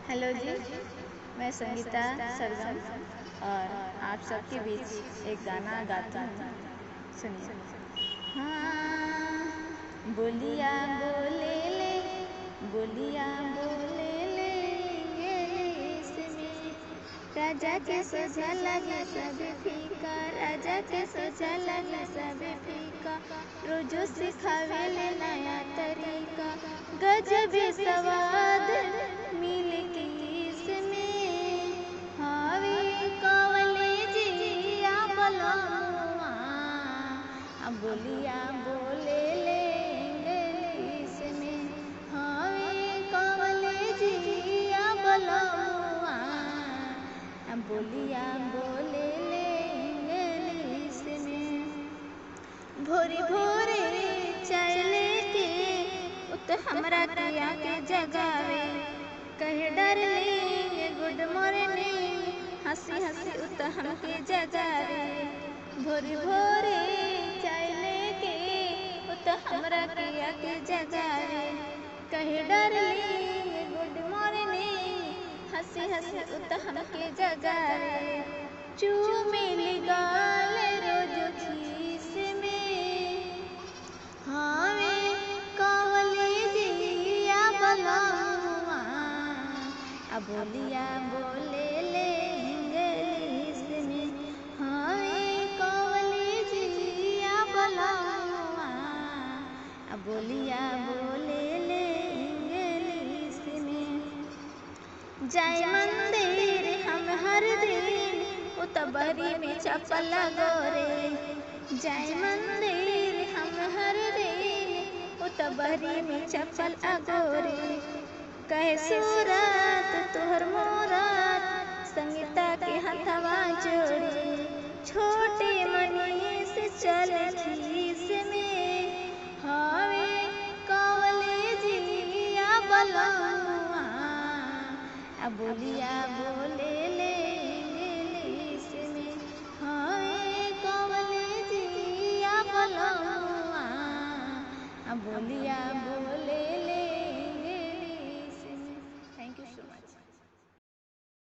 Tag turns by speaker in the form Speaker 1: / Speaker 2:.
Speaker 1: Hello जी, मैं संगीता सरगम और आप सबके बीच एक गाना गाती हूँ। सुनिए। हाँ, बोलिया बोले ले, बोलिया बोले ले, इंग्लिश में राजा के सोझा लगे सब फीका, राजा के सोझा लगे सब फीका, रोजो सिखावे ले नया तरीका, गजबे सवाद मिल के इसमें हावे कॉलेजिया बलमुआ, बोलिया बोले ले इंग्लिश में हावे कॉलेजिया बलमुआ, बोलिया बोले ले इंग्लिश में। भोरे भोरे चाय लेके उत हमरा किया के जगावे, कहे डार्लिंग गुड मॉर्निंग, हंसी हंसी उत हमके जगावे। भोरे भोरे चाय लेके उत हमरा किया के जगावे, कहे डार्लिंग गुड मॉर्निंग, हंसी हंसी उत हमके जगावे। चूमेली गाल रोज खीस में हावे कॉलेजिया बलमुआ, बोलिया बोले ले इंग्लिश में हावे कॉलेजिया बलमुआ, बोलिया बोले ले इंग्लिश में। जाय मंदिर हम हर दिन उतबरी में चप्पल गोरे, जाय मंदिर हम हर दिन उतबरी में चप्पल अगोरे, कहे सूरत तोहर मोरत संगीता के हथवा जोड़े, छोटे मनीष चल खीस में हावे कॉलेजिया बलमुआ, बोलिया बोले ले इंग्लिश में हावे कॉलेजिया बलमुआ, बोलिया बोले